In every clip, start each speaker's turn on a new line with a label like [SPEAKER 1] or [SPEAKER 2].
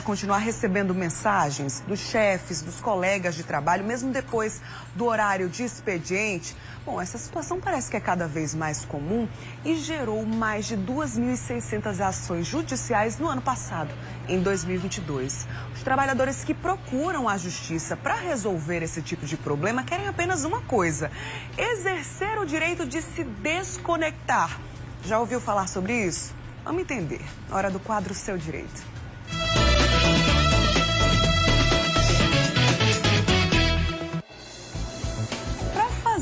[SPEAKER 1] continuar recebendo mensagens dos chefes, dos colegas de trabalho, mesmo depois do horário de expediente? Bom, essa situação parece que é cada vez mais comum e gerou mais de 2.600 ações judiciais no ano passado, em 2022. Os trabalhadores que procuram a justiça para resolver esse tipo de problema querem apenas uma coisa: exercer o direito de se desconectar. Já ouviu falar sobre isso? Vamos entender. Hora do quadro Seu Direito.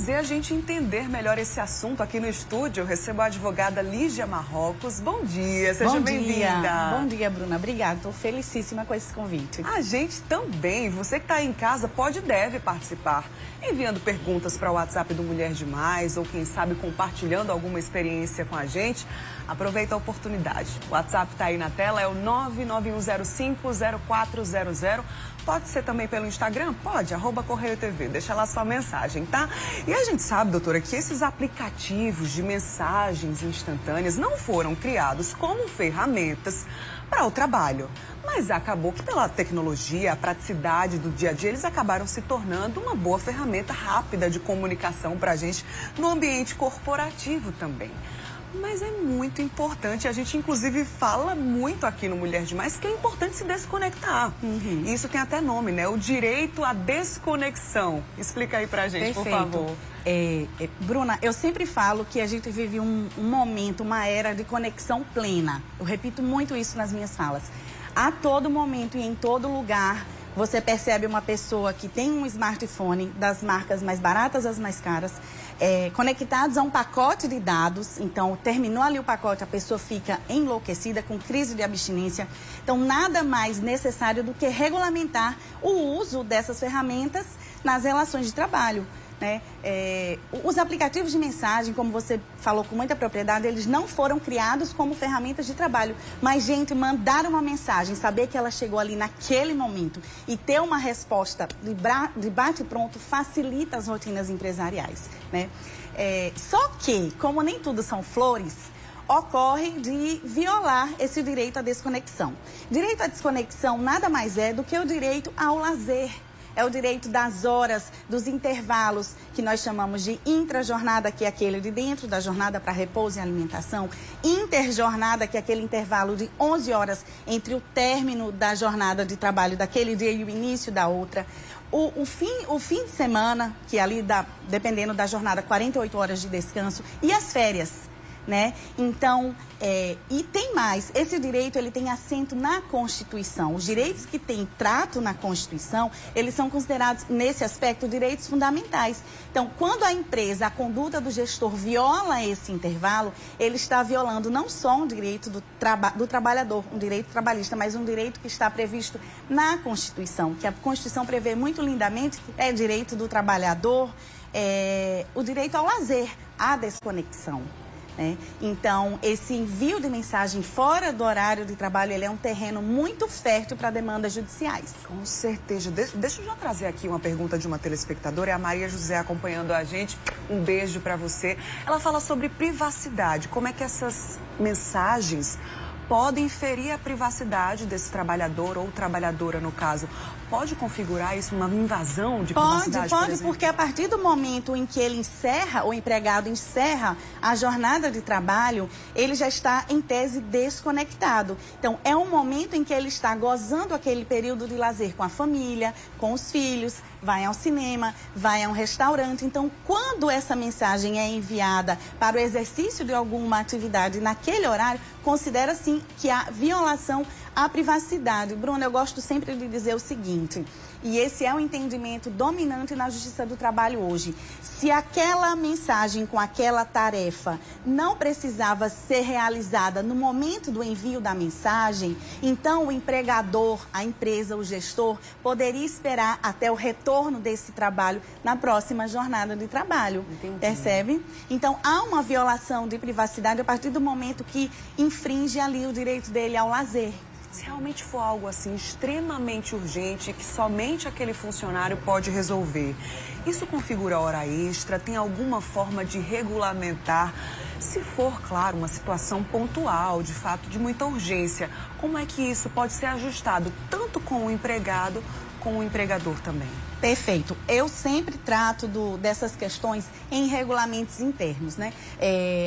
[SPEAKER 1] A gente entender melhor esse assunto aqui no estúdio, eu recebo a advogada Lígia Marrocos. Bom dia, seja bem-vinda.
[SPEAKER 2] Bom dia, Bruna. Obrigada, estou felicíssima com esse convite.
[SPEAKER 1] A gente também. Você que está aí em casa pode e deve participar, enviando perguntas para o WhatsApp do Mulher Demais ou, quem sabe, compartilhando alguma experiência com a gente. Aproveita a oportunidade. O WhatsApp está aí na tela, é o 991050400. Pode ser também pelo Instagram? Pode, @CorreioTV. Deixa lá sua mensagem, tá? E a gente sabe, doutora, que esses aplicativos de mensagens instantâneas não foram criados como ferramentas para o trabalho. Mas acabou que pela tecnologia, a praticidade do dia a dia, eles acabaram se tornando uma boa ferramenta rápida de comunicação para a gente no ambiente corporativo também. Mas é muito importante, a gente inclusive fala muito aqui no Mulher Demais que é importante se desconectar. E isso tem até nome, né? O direito à desconexão. Explica aí pra gente,
[SPEAKER 2] Perfeito.
[SPEAKER 1] por favor.
[SPEAKER 2] Bruna, eu sempre falo que a gente vive um momento, uma era de conexão plena. Eu repito muito isso nas minhas falas. A todo momento e em todo lugar, você percebe uma pessoa que tem um smartphone, das marcas mais baratas às mais caras, conectados a um pacote de dados. Então, terminou ali o pacote, a pessoa fica enlouquecida, com crise de abstinência. Então, nada mais necessário do que regulamentar o uso dessas ferramentas nas relações de trabalho, né? Os aplicativos de mensagem, como você falou com muita propriedade, eles não foram criados como ferramentas de trabalho. Mas, gente, mandar uma mensagem, saber que ela chegou ali naquele momento e ter uma resposta de bate-pronto facilita as rotinas empresariais, né? Só que, como nem tudo são flores, ocorre de violar esse direito à desconexão. Direito à desconexão nada mais é do que o direito ao lazer. É o direito das horas, dos intervalos, que nós chamamos de intrajornada, que é aquele de dentro da jornada para repouso e alimentação. Interjornada, que é aquele intervalo de 11 horas entre o término da jornada de trabalho daquele dia e o início da outra. O fim de semana, que ali dá, dependendo da jornada, 48 horas de descanso. E as férias, né? Então, e tem mais, esse direito ele tem assento na Constituição. Os direitos que têm trato na Constituição, eles são considerados, nesse aspecto, direitos fundamentais. Então, quando a empresa, a conduta do gestor viola esse intervalo, ele está violando não só um direito do trabalhador, um direito trabalhista, mas um direito que está previsto na Constituição, que a Constituição prevê muito lindamente, que é direito do trabalhador, o direito ao lazer, à desconexão. Então, esse envio de mensagem fora do horário de trabalho, ele é um terreno muito fértil para demandas judiciais.
[SPEAKER 1] Com certeza. Deixa eu já trazer aqui uma pergunta de uma telespectadora, é a Maria José acompanhando a gente. Um beijo para você. Ela fala sobre privacidade, como é que essas mensagens podem ferir a privacidade desse trabalhador ou trabalhadora, no caso. Pode configurar isso uma invasão de privacidade?
[SPEAKER 2] Pode, porque a partir do momento em que ele encerra, o empregado encerra a jornada de trabalho, ele já está, em tese, desconectado. Então, é um momento em que ele está gozando aquele período de lazer com a família, com os filhos, vai ao cinema, vai a um restaurante. Então, quando essa mensagem é enviada para o exercício de alguma atividade naquele horário, considera, sim, que há violação à privacidade. Bruna, eu gosto sempre de dizer o seguinte, e esse é o entendimento dominante na Justiça do Trabalho hoje. Se aquela mensagem com aquela tarefa não precisava ser realizada no momento do envio da mensagem, então o empregador, a empresa, o gestor, poderia esperar até o retorno desse trabalho na próxima jornada de trabalho.
[SPEAKER 1] Entendi.
[SPEAKER 2] Percebe? Então, há uma violação de privacidade a partir do momento que infringe ali o direito dele ao lazer.
[SPEAKER 1] se realmente for algo assim extremamente urgente que somente aquele funcionário pode resolver, isso configura hora extra? Tem alguma forma de regulamentar? Se for, claro, uma situação pontual, de fato, de muita urgência, como é que isso pode ser ajustado tanto com o empregado como o empregador também?
[SPEAKER 2] Perfeito. Eu sempre trato dessas questões em regulamentos internos, né?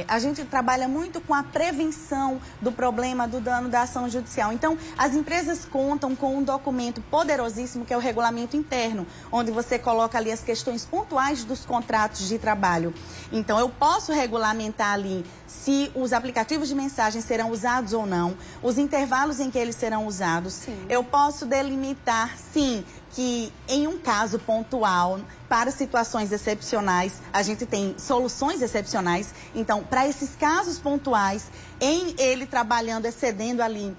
[SPEAKER 2] A gente trabalha muito com a prevenção do problema do dano da ação judicial. Então, as empresas contam com um documento poderosíssimo que é o regulamento interno, onde você coloca ali as questões pontuais dos contratos de trabalho. Então, eu posso regulamentar ali se os aplicativos de mensagem serão usados ou não, os intervalos em que eles serão usados.
[SPEAKER 1] Sim.
[SPEAKER 2] Eu posso delimitar, sim, que em um caso pontual, para situações excepcionais, a gente tem soluções excepcionais. Então, para esses casos pontuais, em ele trabalhando, excedendo ali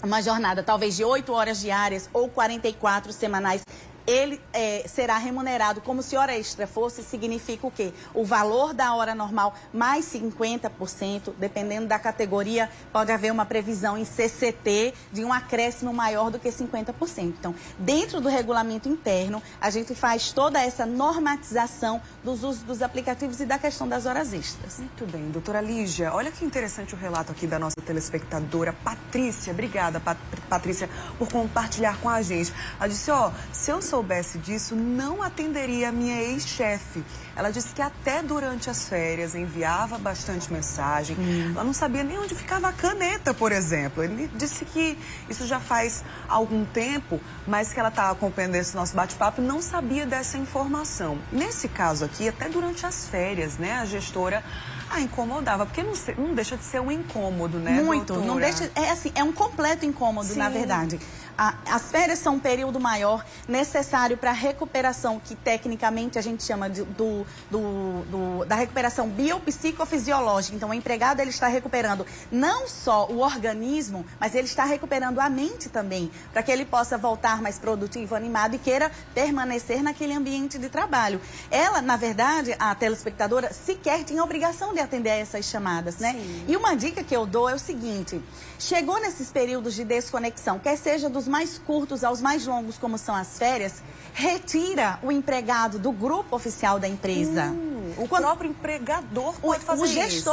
[SPEAKER 2] uma jornada talvez de 8 horas diárias ou 44 semanais, ele será remunerado como se hora extra fosse, significa o quê? O valor da hora normal mais 50%, dependendo da categoria, pode haver uma previsão em CCT de um acréscimo maior do que 50%. Então, dentro do regulamento interno, a gente faz toda essa normatização dos usos dos aplicativos e da questão das horas extras.
[SPEAKER 1] Muito bem, doutora Lígia, olha que interessante o relato aqui da nossa telespectadora Patrícia. Obrigada, Patrícia, por compartilhar com a gente. Ela disse, se eu soubesse disso, não atenderia a minha ex-chefe. Ela disse que até durante as férias enviava bastante mensagem. Ela não sabia nem onde ficava a caneta, por exemplo. Ele disse que isso já faz algum tempo, mas que ela estava acompanhando esse nosso bate-papo e não sabia dessa informação. Nesse caso aqui, até durante as férias, né, a gestora incomodava, porque não deixa de ser um incômodo, né,
[SPEAKER 2] Muito,
[SPEAKER 1] doutora?
[SPEAKER 2] não deixa, é um completo incômodo,
[SPEAKER 1] Sim.
[SPEAKER 2] Na verdade. As férias são um período maior necessário para a recuperação, que tecnicamente a gente chama da recuperação biopsicofisiológica. Então, o empregado ele está recuperando não só o organismo, mas ele está recuperando a mente também, para que ele possa voltar mais produtivo, animado e queira permanecer naquele ambiente de trabalho. Ela, na verdade, a telespectadora, sequer tinha obrigação de atender a essas chamadas, né?
[SPEAKER 1] Sim.
[SPEAKER 2] E uma dica que eu dou é o seguinte: chegou nesses períodos de desconexão, quer seja dos mais curtos aos mais longos, como são as férias, retira o empregado do grupo oficial da empresa.
[SPEAKER 1] O próprio empregador pode fazer isso.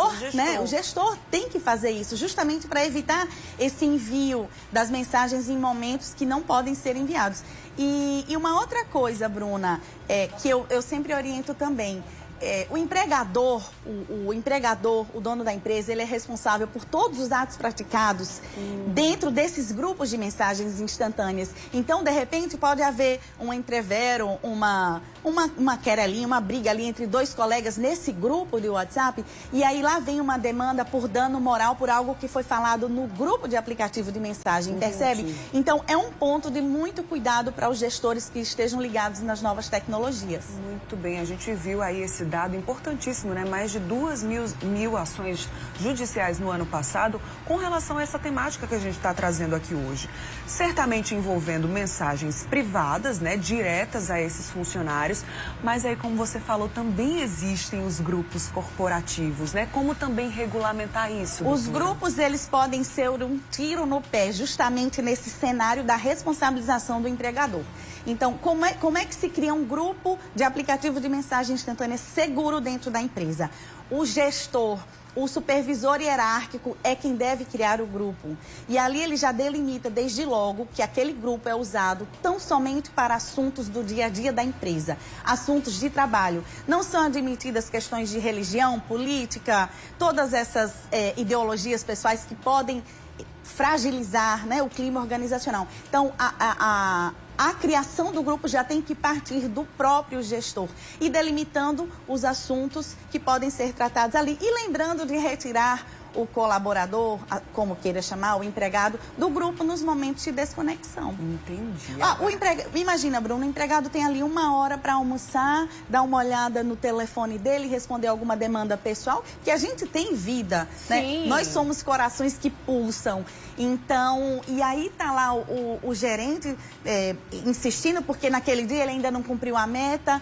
[SPEAKER 2] O gestor tem que fazer isso, justamente para evitar esse envio das mensagens em momentos que não podem ser enviados. E uma outra coisa, Bruna, que eu sempre oriento também. O empregador, o dono da empresa, ele é responsável por todos os atos praticados dentro desses grupos de mensagens instantâneas. Então, de repente, pode haver um entrevero, uma querelinha, uma briga ali entre dois colegas nesse grupo de WhatsApp, e aí lá vem uma demanda por dano moral por algo que foi falado no grupo de aplicativo de mensagem, percebe? Então, é um ponto de muito cuidado para os gestores que estejam ligados nas novas tecnologias.
[SPEAKER 1] Muito bem, a gente viu aí esse dado importantíssimo, né? Mais de 2.000 ações judiciais no ano passado com relação a essa temática que a gente está trazendo aqui hoje. Certamente envolvendo mensagens privadas, né? Diretas a esses funcionários, mas aí, como você falou, também existem os grupos corporativos, né? Como também regulamentar isso, doutora?
[SPEAKER 2] Os grupos, eles podem ser um tiro no pé, justamente nesse cenário da responsabilização do empregador. Então, como é que se cria um grupo de aplicativo de mensagem instantânea seguro dentro da empresa? O gestor, o supervisor hierárquico é quem deve criar o grupo. E ali ele já delimita desde logo que aquele grupo é usado tão somente para assuntos do dia a dia da empresa, assuntos de trabalho. Não são admitidas questões de religião, política, todas essas ideologias pessoais que podem fragilizar, né, o clima organizacional. Então, a criação do grupo já tem que partir do próprio gestor e delimitando os assuntos que podem ser tratados ali. E lembrando de retirar o colaborador, como queira chamar, o empregado, do grupo nos momentos de desconexão.
[SPEAKER 1] Entendi.
[SPEAKER 2] Imagina, Bruno, o empregado tem ali 1 hora para almoçar, dar uma olhada no telefone dele, responder alguma demanda pessoal, que a gente tem vida, né? Nós somos corações que pulsam. Então, e aí tá lá o gerente insistindo, porque naquele dia ele ainda não cumpriu a meta.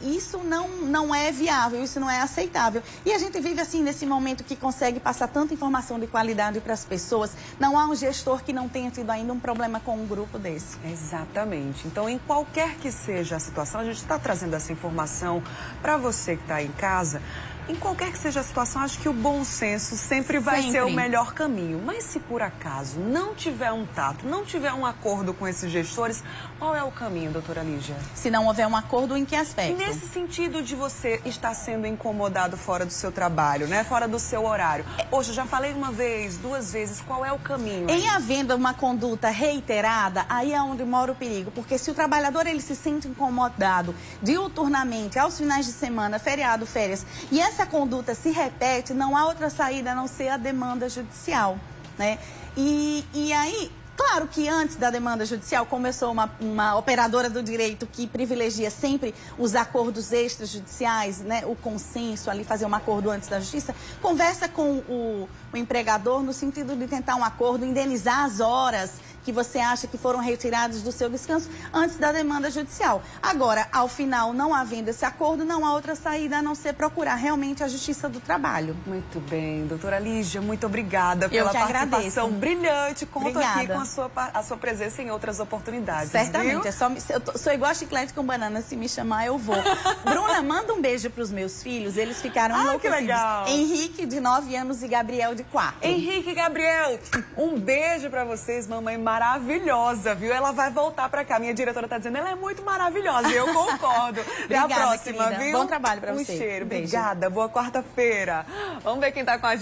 [SPEAKER 2] isso não é viável, isso não é aceitável. E a gente vive assim nesse momento que consegue passar tanta informação de qualidade para as pessoas. Não há um gestor que não tenha tido ainda um problema com um grupo desse.
[SPEAKER 1] Exatamente. Então, em qualquer que seja a situação, a gente está trazendo essa informação para você que está aí em casa. Em qualquer que seja a situação, acho que o bom senso sempre vai ser o melhor caminho. Mas se por acaso não tiver um tato, não tiver um acordo com esses gestores, qual é o caminho, doutora Lígia?
[SPEAKER 2] Se não houver um acordo, em que aspecto?
[SPEAKER 1] Nesse sentido de você estar sendo incomodado fora do seu trabalho, né? Fora do seu horário. Poxa, já falei uma vez, 2 vezes, qual é o caminho?
[SPEAKER 2] Em havendo uma conduta reiterada, aí é onde mora o perigo. Porque se o trabalhador ele se sente incomodado diuturnamente, aos finais de semana, feriado, férias, e essa conduta se repete, não há outra saída a não ser a demanda judicial, né? E aí, claro que antes da demanda judicial, como eu sou uma operadora do direito que privilegia sempre os acordos extrajudiciais, né? O consenso ali, fazer um acordo antes da justiça, conversa com o empregador no sentido de tentar um acordo, indenizar as horas que você acha que foram retiradas do seu descanso antes da demanda judicial. Agora, ao final, não havendo esse acordo, não há outra saída a não ser procurar realmente a Justiça do Trabalho.
[SPEAKER 1] Muito bem, doutora Lígia, muito obrigada pela participação brilhante. Conto aqui com a sua presença em outras oportunidades.
[SPEAKER 2] Certamente,
[SPEAKER 1] viu?
[SPEAKER 2] Eu sou igual a chiclete com banana, se me chamar eu vou. Bruna, manda um beijo para os meus filhos, eles ficaram enlouquecidos.
[SPEAKER 1] Que legal.
[SPEAKER 2] Henrique, de 9 anos, e Gabriel, de 4.
[SPEAKER 1] Henrique e Gabriel, um beijo pra vocês, mamãe maravilhosa, viu? Ela vai voltar pra cá. Minha diretora tá dizendo, ela é muito maravilhosa, e eu concordo. Até a próxima,
[SPEAKER 2] querida.
[SPEAKER 1] Viu?
[SPEAKER 2] Bom trabalho pra você.
[SPEAKER 1] Um cheiro.
[SPEAKER 2] Beijo.
[SPEAKER 1] Obrigada, boa quarta-feira. Vamos ver quem tá com a gente.